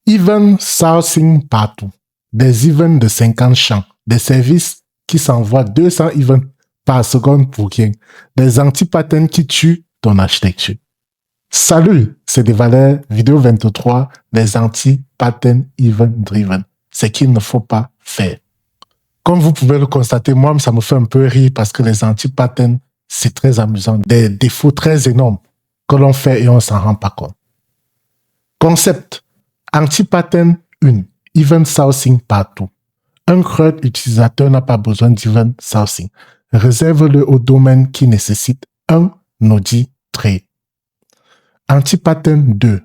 Event sourcing partout. Des events de 50 champs. Des services qui s'envoient 200 events par seconde pour rien. Des anti-patterns qui tuent ton architecture. Salut, c'est des valeurs vidéo 23, des anti-pattern event driven. C'est qu'il ne faut pas faire. Comme vous pouvez le constater, moi, ça me fait un peu rire parce que les anti-patterns, c'est très amusant. Des défauts très énormes que l'on fait et on s'en rend pas compte. Concept. Anti-pattern 1. Event sourcing partout. Un CRUD utilisateur n'a pas besoin d'event sourcing. Réserve-le au domaine qui nécessite un audit trade. Anti-pattern 2.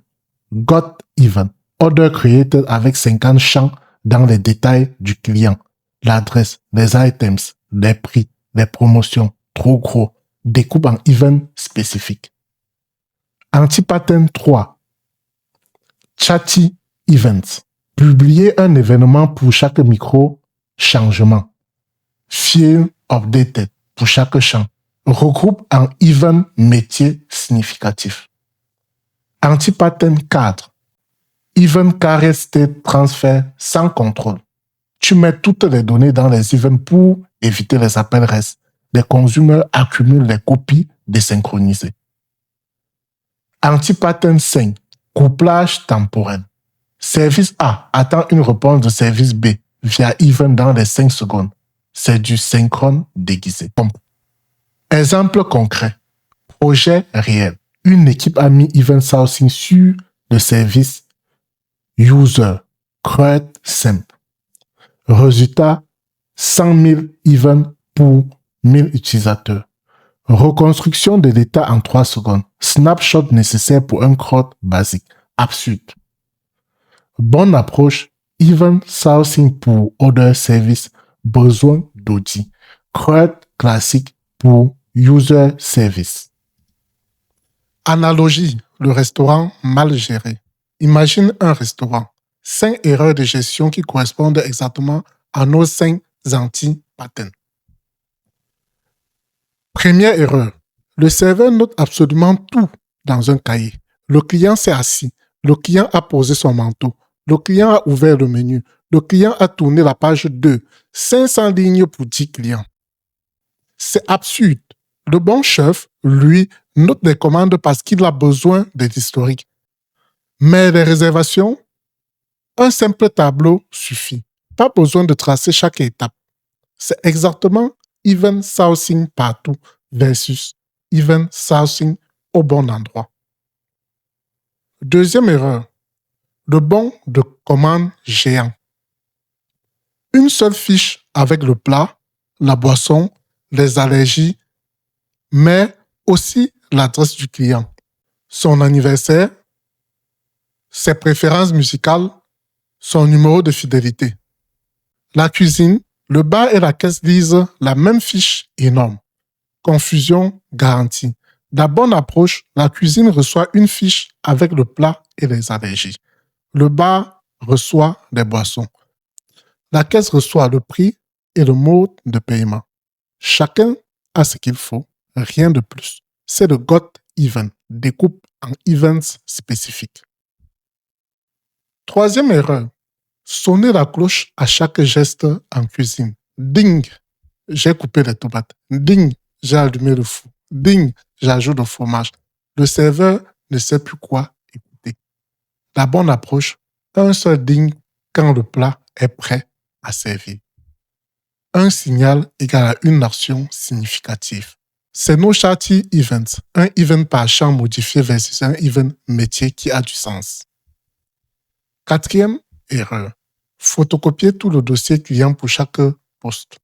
Got event. Order created avec 50 champs dans les détails du client. L'adresse, les items, les prix, les promotions, trop gros. Découpe en event spécifique. Anti-pattern 3. Chatty events. Publier un événement pour chaque micro-changement. Field updated pour chaque champ. Regroupe en event métier significatif. Anti-pattern 4. Event carrier state transfer sans contrôle. Tu mets toutes les données dans les events pour éviter les appels REST. Les consommateurs accumulent les copies désynchronisées. Anti-pattern 5. Couplage temporel. Service A attend une réponse de service B via event dans les 5 secondes. C'est du synchrone déguisé. Exemple concret. Projet réel. Une équipe a mis event sourcing sur le service user. CRUD simple. Résultat, 100 000 events pour 1000 utilisateurs. Reconstruction de l'état en 3 secondes. Snapshot nécessaire pour un CRUD basique. Absurde. Bonne approche. Event sourcing pour order service. Besoin d'audit. CRUD classique pour user service. Analogie. Le restaurant mal géré. Imagine un restaurant. 5 erreurs de gestion qui correspondent exactement à nos 5 anti-patterns. Première erreur. Le serveur note absolument tout dans un cahier. Le client s'est assis. Le client a posé son manteau. Le client a ouvert le menu. Le client a tourné la page 2. 500 lignes pour 10 clients. C'est absurde. Le bon chef, lui, note des commandes parce qu'il a besoin de l'historique. Mais les réservations, un simple tableau suffit. Pas besoin de tracer chaque étape. C'est exactement event sourcing partout versus event sourcing au bon endroit. Deuxième erreur. Le bon de commande géant. Une seule fiche avec le plat, la boisson, les allergies, mais aussi l'adresse du client, son anniversaire, ses préférences musicales, son numéro de fidélité. La cuisine, le bar et la caisse lisent la même fiche énorme. Confusion garantie. La bonne approche, la cuisine reçoit une fiche avec le plat et les allergies. Le bar reçoit des boissons. La caisse reçoit le prix et le mode de paiement. Chacun a ce qu'il faut, rien de plus. C'est le got event, découpe en events spécifiques. Troisième erreur, sonner la cloche à chaque geste en cuisine. Ding, j'ai coupé les tomates. Ding, j'ai allumé le four. Ding, j'ajoute le fromage. Le serveur ne sait plus quoi écouter. La bonne approche, un seul ding quand le plat est prêt à servir. Un signal égale à une action significative. C'est nos chatty events, un event par champ modifié versus un event métier qui a du sens. Quatrième erreur, photocopier tout le dossier client pour chaque poste.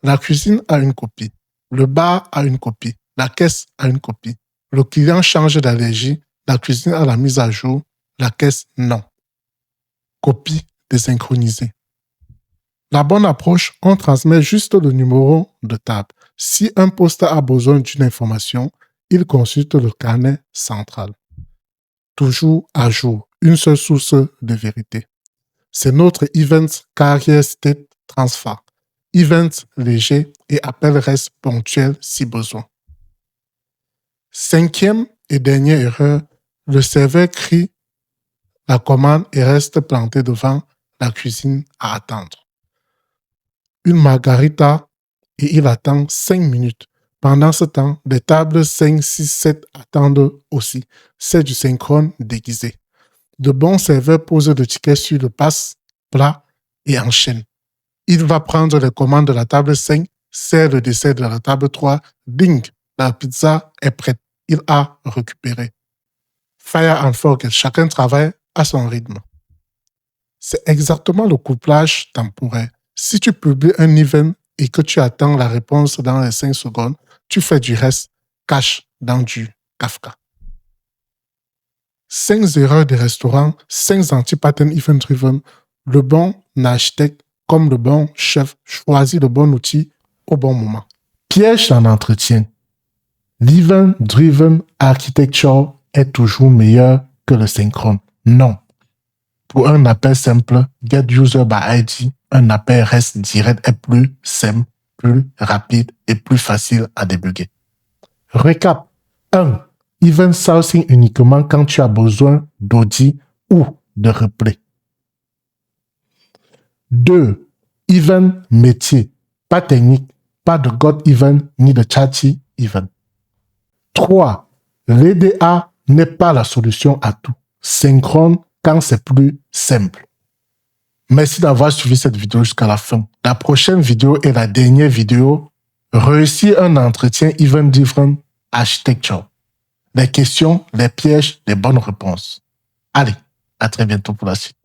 La cuisine a une copie, le bar a une copie, la caisse a une copie. Le client change d'allergie, la cuisine a la mise à jour, la caisse non. Copie désynchronisée. La bonne approche, on transmet juste le numéro de table. Si un poste a besoin d'une information, il consulte le carnet central. Toujours à jour, une seule source de vérité. C'est notre Event Carrier State Transfer. Event léger et appel reste ponctuel si besoin. Cinquième et dernière erreur, le serveur crie la commande et reste planté devant la cuisine à attendre. Une margarita et il attend 5 minutes. Pendant ce temps, les tables 5, 6, 7 attendent aussi. C'est du synchrone déguisé. De bons serveurs posent le ticket sur le passe-plat et enchaînent. Il va prendre les commandes de la table 5, sert le dessert de la table 3. Ding, la pizza est prête. Il a récupéré. Fire and forget, chacun travaille à son rythme. C'est exactement le couplage temporel. Si tu publies un event et que tu attends la réponse dans les 5 secondes, tu fais du reste cache dans du Kafka. 5 erreurs des restaurants, 5 anti-pattern event-driven. Le bon architecte, comme le bon chef, choisit le bon outil au bon moment. Piège en entretien. L'event-driven architecture est toujours meilleur que le synchrone. Non. Pour un appel simple, get user by ID, un appel reste direct est plus simple, plus rapide et plus facile à débugger. Récap. 1. Event sourcing uniquement quand tu as besoin d'audit ou de replay. 2. Event métier. Pas technique, pas de God event ni de chatty event. 3. L'EDA n'est pas la solution à tout. Synchrone quand c'est plus simple. Merci d'avoir suivi cette vidéo jusqu'à la fin. La prochaine vidéo est la dernière vidéo. Réussir un entretien event-driven architecture. Les questions, les pièges, les bonnes réponses. Allez, à très bientôt pour la suite.